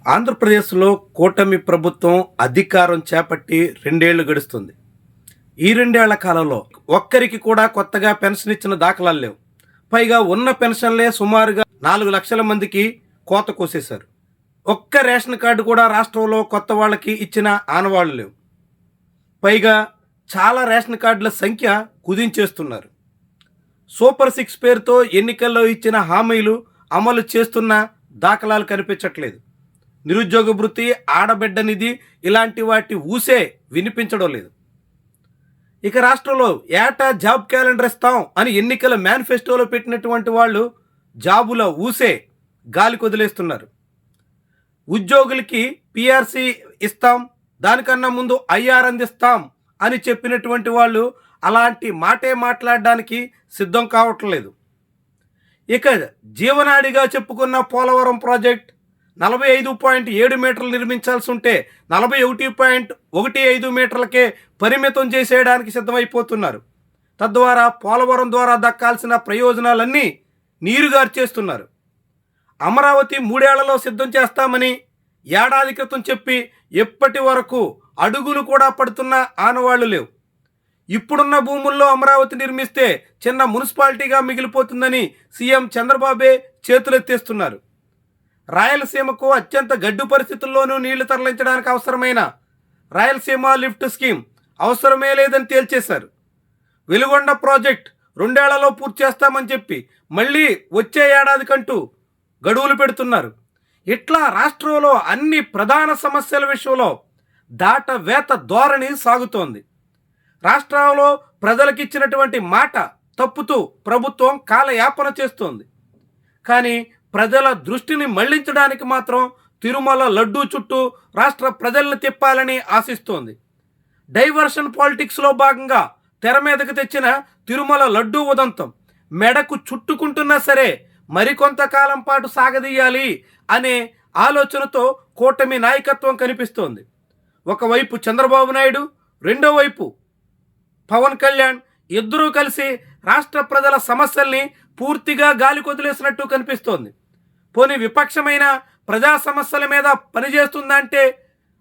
ఆంధ్రప్రదేశ్లో కూటమి ప్రభుత్వం అధికారం చేపట్టి 2 ఏళ్లు గడుస్తుంది. ఈ 2 ఏళ్ల కాలంలో ఒక్కరికి కూడా కొత్తగా పెన్షన్ ఇచ్చిన దాఖలాలు లేవు. పైగా ఉన్న పెన్షన్లే సుమారుగా 4 లక్షల మందికి కోత కోసేశారు. ఒక్క రేషన్ కార్డు కూడా రాష్ట్రంలో కొత్త వాళ్ళకి ఇచ్చిన ఆనవాళ్లు లేవు. పైగా చాలా రేషన్ కార్డుల సంఖ్య కుదించేస్తున్నారు. సూపర్ 6 పేరుతో ఎన్నికల్లో ఇచ్చిన హామీలు అమలు చేస్తున్న దాఖలాలు కనిపించట్లేదు. నిరుద్యోగ భృతి, ఆడబిడ్డ నిధి ఇలాంటి వాటి ఊసే వినిపించడం లేదు. ఇక రాష్ట్రంలో ఏటా జాబ్ క్యాలెండర్ ఇస్తాం అని ఎన్నికల మేనిఫెస్టోలో పెట్టినటువంటి వాళ్ళు జాబుల ఊసే గాలి కొదిలేస్తున్నారు. ఉద్యోగులకి పిఆర్సీ ఇస్తాం, దానికన్నా ముందు ఐఆర్ అందిస్తాం అని చెప్పినటువంటి వాళ్ళు అలాంటి మాటే మాట్లాడడానికి సిద్ధం కావట్లేదు. ఇక జీవనాడిగా చెప్పుకున్న పోలవరం ప్రాజెక్ట్ 45.7 మీటర్లు నిర్మించాల్సి ఉంటే 41.15 మీటర్లకే పరిమితం చేసేయడానికి సిద్ధమైపోతున్నారు. తద్వారా పోలవరం ద్వారా దక్కాల్సిన ప్రయోజనాలన్నీ నీరుగార్చేస్తున్నారు. అమరావతి 3 ఏళ్లలో సిద్ధం చేస్తామని ఏడాది క్రితం చెప్పి ఎప్పటి వరకు అడుగులు కూడా పడుతున్న ఆనవాళ్లు లేవు. ఇప్పుడున్న భూముల్లో అమరావతి నిర్మిస్తే చిన్న మున్సిపాలిటీగా మిగిలిపోతుందని సీఎం చంద్రబాబే చేతులెత్తేస్తున్నారు. రాయలసీమకు అత్యంత గడ్డు పరిస్థితుల్లోనూ నీళ్లు తరలించడానికి అవసరమైన రాయలసీమ లిఫ్ట్ స్కీమ్ అవసరమే లేదని తేల్చేశారు. వెలుగొండ ప్రాజెక్ట్ 2 ఏళ్లలో పూర్తి చేస్తామని చెప్పి మళ్ళీ వచ్చే ఏడాదికంటూ గడువులు పెడుతున్నారు. ఇట్లా రాష్ట్రంలో అన్ని ప్రధాన సమస్యల విషయంలో దాటవేత ధోరణి సాగుతోంది. రాష్ట్రంలో ప్రజలకిచ్చినటువంటి మాట తప్పుతూ ప్రభుత్వం కాలయాపన చేస్తోంది. కానీ ప్రజల దృష్టిని మళ్లించడానికి మాత్రం తిరుమల లడ్డూ చుట్టూ రాష్ట్ర ప్రజల్ని తిప్పాలని ఆశిస్తోంది. డైవర్షన్ పాలిటిక్స్లో భాగంగా తెర మీదకు తెచ్చిన తిరుమల లడ్డూ ఉదంతం మెడకు చుట్టుకుంటున్నా సరే మరికొంతకాలం పాటు సాగదీయాలి అనే ఆలోచనతో కూటమి నాయకత్వం కనిపిస్తోంది. ఒకవైపు చంద్రబాబు నాయుడు, రెండో వైపు పవన్ కళ్యాణ్ ఇద్దరూ కలిసి రాష్ట్ర ప్రజల సమస్యల్ని పూర్తిగా గాలి కొదిలేసినట్టు కనిపిస్తోంది. పోనీ విపక్షమైన ప్రజా సమస్యల మీద పనిచేస్తుందంటే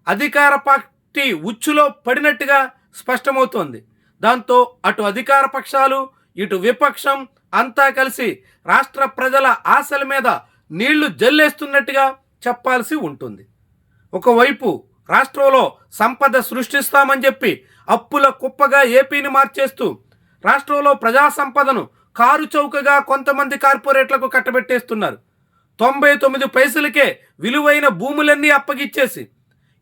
అధికార పార్టీ ఉచ్చులో పడినట్టుగా స్పష్టమవుతోంది. దాంతో అటు అధికార పక్షాలు ఇటు విపక్షం అంతా కలిసి రాష్ట్ర ప్రజల ఆశల మీద నీళ్లు జల్లేస్తున్నట్టుగా చెప్పాల్సి ఉంటుంది. ఒకవైపు రాష్ట్రంలో సంపద సృష్టిస్తామని చెప్పి అప్పుల కుప్పగా ఏపీని మార్చేస్తూ రాష్ట్రంలో ప్రజా సంపదను కారు చౌకగా కొంతమంది కార్పొరేట్లకు కట్టబెట్టేస్తున్నారు. 99 పైసలకే విలువైన భూములన్నీ అప్పగిచ్చేసి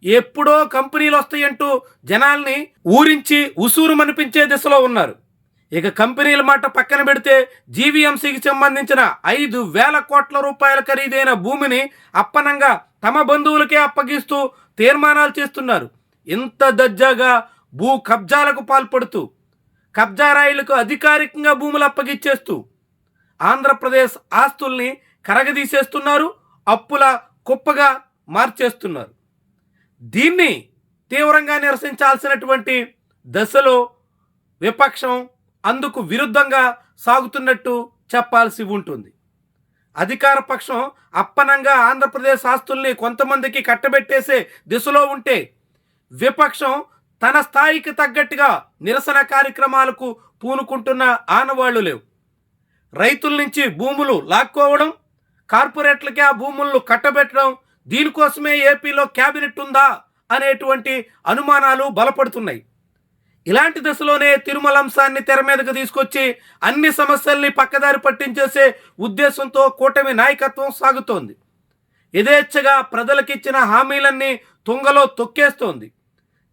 ఎప్పుడో కంపెనీలు వస్తాయంటూ జనాల్ని ఊరించి ఉసూరు మనిపించే దిశలో ఉన్నారు. ఇక కంపెనీల మాట పక్కన పెడితే జీవీఎంసీకి సంబంధించిన 5,000 కోట్ల రూపాయల ఖరీదైన భూమిని అప్పనంగా తమ బంధువులకే అప్పగిస్తూ తీర్మానాలు చేస్తున్నారు. ఇంత దజ్జాగా భూ కబ్జాలకు పాల్పడుతూ కబ్జా రాయిళ్లకు అధికారికంగా భూములు అప్పగిచ్చేస్తూ ఆంధ్రప్రదేశ్ ఆస్తుల్ని కరగదీసేస్తున్నారు, అప్పుల కుప్పగా మార్చేస్తున్నారు. దీన్ని తీవ్రంగా నిరసించాల్సినటువంటి దశలో విపక్షం అందుకు విరుద్ధంగా సాగుతున్నట్టు చెప్పాల్సి ఉంటుంది. అధికార పక్షం అప్పనంగా ఆంధ్రప్రదేశ్ ఆస్తుల్ని కొంతమందికి కట్టబెట్టేసే దిశలో ఉంటే విపక్షం తన స్థాయికి తగ్గట్టుగా నిరసన కార్యక్రమాలకు పూనుకుంటున్న ఆనవాళ్లు లేవు. రైతుల నుంచి భూములు లాక్కోవడం, కార్పొరేట్లకి ఆ భూములను కట్టబెట్టడం, దీనికోసమే ఏపీలో క్యాబినెట్ ఉందా అనేటువంటి అనుమానాలు బలపడుతున్నాయి. ఇలాంటి దశలోనే తిరుమల అంశాన్ని తెర మీదకు తీసుకొచ్చి అన్ని సమస్యల్ని పక్కదారి పట్టించేసే ఉద్దేశంతో కూటమి నాయకత్వం సాగుతోంది. యథేచ్ఛగా ప్రజలకిచ్చిన హామీలన్నీ తుంగలో తొక్కేస్తోంది.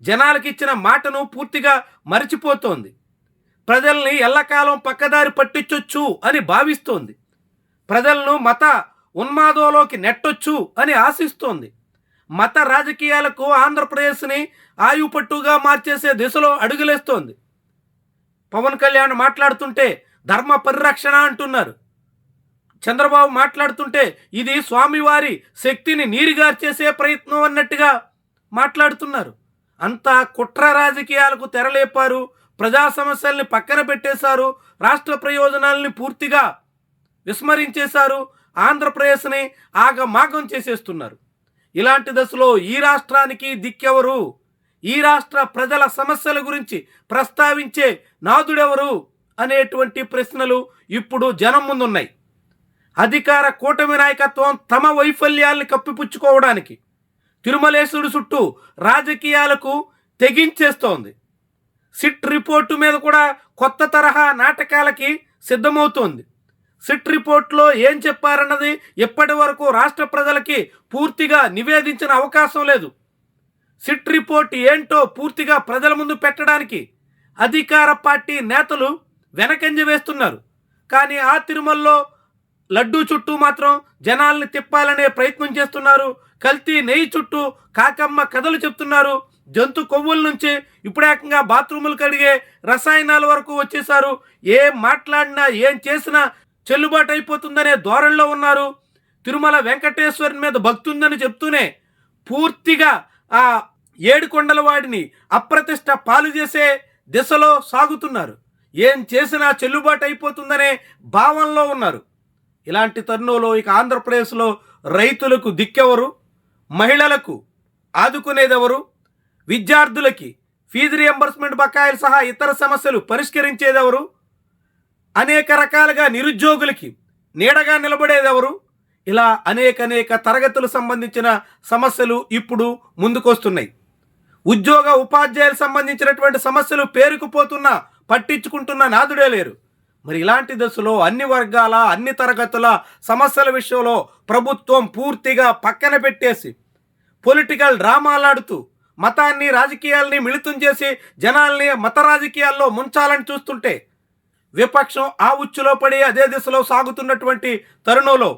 జనాలకిచ్చిన మాటను పూర్తిగా మరిచిపోతోంది. ప్రజల్ని ఎల్లకాలం పక్కదారి పట్టించొచ్చు అని భావిస్తోంది. ప్రజలను మత ఉన్మాదంలోకి నెట్టొచ్చు అని ఆశిస్తోంది. మత రాజకీయాలకు ఆంధ్రప్రదేశ్ని ఆయుపట్టుగా మార్చేసే దిశలో అడుగులేస్తోంది. పవన్ కళ్యాణ్ మాట్లాడుతుంటే ధర్మ పరిరక్షణ అంటున్నారు. చంద్రబాబు మాట్లాడుతుంటే ఇది స్వామివారి శక్తిని నీరుగార్చేసే ప్రయత్నం అన్నట్టుగా మాట్లాడుతున్నారు. అంతా కుట్ర రాజకీయాలకు తెరలేపారు. ప్రజా సమస్యల్ని పక్కన పెట్టేశారు. రాష్ట్ర ప్రయోజనాలని పూర్తిగా విస్మరించేశారు. ఆంధ్రప్రదేశ్ని ఆగమాగం చేసేస్తున్నారు. ఇలాంటి దశలో ఈ రాష్ట్రానికి దిక్కెవరు? ఈ రాష్ట్ర ప్రజల సమస్యల గురించి ప్రస్తావించే నాదుడెవరు అనేటువంటి ప్రశ్నలు ఇప్పుడు జనం ముందున్నాయి. అధికార కూటమి నాయకత్వం తమ వైఫల్యాల్ని కప్పిపుచ్చుకోవడానికి తిరుమలేశుడు చుట్టూ రాజకీయాలకు తెగించేస్తోంది. సిట్ రిపోర్టు మీద కూడా కొత్త తరహా నాటకాలకి సిద్ధమవుతోంది. సిట్ రిపోర్ట్లో ఏం చెప్పారన్నది ఇప్పటి వరకు రాష్ట్ర ప్రజలకి పూర్తిగా నివేదించిన అవకాశం లేదు. సిట్ రిపోర్ట్ ఏంటో పూర్తిగా ప్రజల ముందు పెట్టడానికి అధికార పార్టీ నేతలు వెనకంజ వేస్తున్నారు. కానీ ఆ తిరుమలలో లడ్డూ చుట్టూ మాత్రం జనాల్ని తిప్పాలనే ప్రయత్నం చేస్తున్నారు. కల్తీ నెయ్యి చుట్టూ కాకమ్మ కథలు చెప్తున్నారు. జంతు కొవ్వుల నుంచి ఇప్పుడు ఏకంగా బాత్రూములు కడిగే రసాయనాల వరకు వచ్చేసారు. ఏం మాట్లాడినా ఏం చేసినా చెల్లుబాటు అయిపోతుందనే ధోరణిలో ఉన్నారు. తిరుమల వెంకటేశ్వరుని మీద భక్తి ఉందని చెప్తూనే పూర్తిగా ఆ ఏడుకొండల వాడిని అప్రతిష్ట పాలు చేసే దిశలో సాగుతున్నారు. ఏం చేసినా చెల్లుబాటు అయిపోతుందనే భావనలో ఉన్నారు. ఇలాంటి తరుణంలో ఇక ఆంధ్రప్రదేశ్లో రైతులకు దిక్కెవరు? మహిళలకు ఆదుకునేదెవరు? విద్యార్థులకి ఫీజు రియంబర్స్మెంట్ బకాయిలు సహా ఇతర సమస్యలు పరిష్కరించేదెవరు? అనేక రకాలుగా నిరుద్యోగులకి నీడగా నిలబడేదెవరు? ఇలా అనేక తరగతులకు సంబంధించిన సమస్యలు ఇప్పుడు ముందుకొస్తున్నాయి. ఉద్యోగ ఉపాధ్యాయులకు సంబంధించినటువంటి సమస్యలు పేరుకుపోతున్నా పట్టించుకుంటున్న నాదుడే లేరు. మరి ఇలాంటి దశలో అన్ని వర్గాల అన్ని తరగతుల సమస్యల విషయంలో ప్రభుత్వం పూర్తిగా పక్కన పెట్టేసి పొలిటికల్ డ్రామాలాడుతూ మతాన్ని రాజకీయాల్ని మిళితం చేసి జనాల్ని మత రాజకీయాల్లో ముంచాలని చూస్తుంటే విపక్షం ఆ ఉచ్చులో పడి అదే దిశలో సాగుతున్నటువంటి తరుణంలో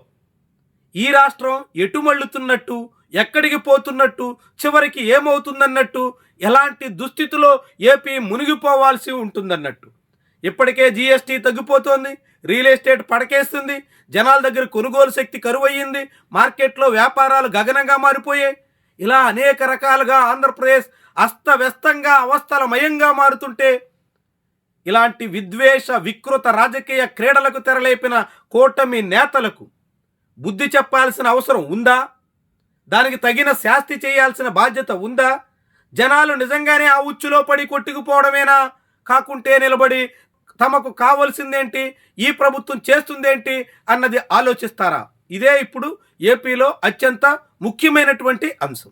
ఈ రాష్ట్రం ఎటు మళ్ళుతున్నట్టు, ఎక్కడికి పోతున్నట్టు, చివరికి ఏమవుతుందన్నట్టు, ఎలాంటి దుస్థితిలో ఏపీ మునిగిపోవాల్సి ఉంటుందన్నట్టు. ఇప్పటికే జీఎస్టీ తగ్గిపోతోంది, రియల్ ఎస్టేట్ పడకేస్తుంది, జనాల దగ్గర కొనుగోలు శక్తి కరువయ్యింది, మార్కెట్లో వ్యాపారాలు గగనంగా మారిపోయాయి. ఇలా అనేక రకాలుగా ఆంధ్రప్రదేశ్ అస్తవ్యస్తంగా అవస్థలమయంగా మారుతుంటే ఇలాంటి విద్వేష వికృత రాజకీయ క్రీడలకు తెరలేపిన కూటమి నేతలకు బుద్ధి చెప్పాల్సిన అవసరం ఉందా? దానికి తగిన శాస్తి చేయాల్సిన బాధ్యత ఉందా? జనాలు నిజంగానే ఆ ఉచ్చులో పడి కొట్టుకుపోవడమేనా? కాకుంటే నిలబడి తమకు కావలసిందేంటి, ఈ ప్రభుత్వం చేస్తుందేంటి అన్నది ఆలోచిస్తారా? ఇదే ఇప్పుడు ఏపీలో అత్యంత ముఖ్యమైనటువంటి అంశం.